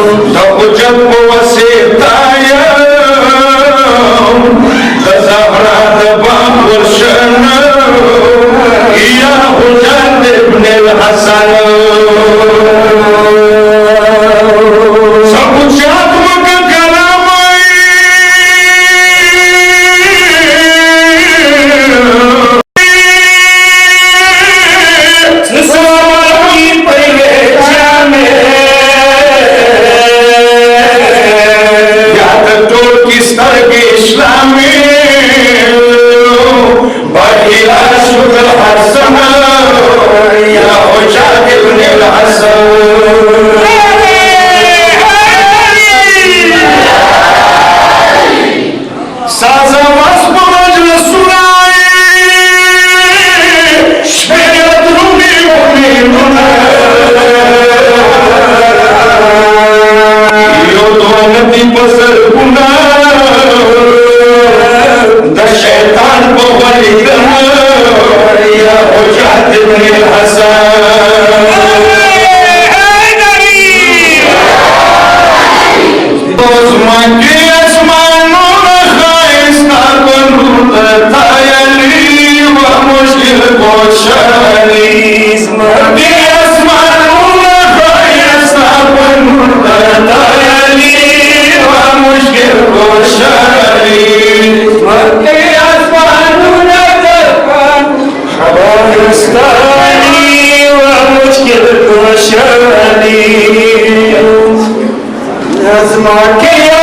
Double jump over say the Zahra the Bamburshan Ya Hujan ibn al-Hasan Sabuchatmak kalamai Sesawaki paile jame Islami Bahila Sugar Hassan Ya Hujjat ibn al-Hassan Saza Vasma Majlisulai Shmerat Rumi Mu'minuna Yodonati Pasar Guna الشيطان بولي يا حجات ابن الحسن Osmanki asmanuna khaista kunut tayali wa mushkil koshani Osmanki asmanuna khaista kunut tayali wa mushkil koshani خبرستاني ومشكل وشاني نظمك يا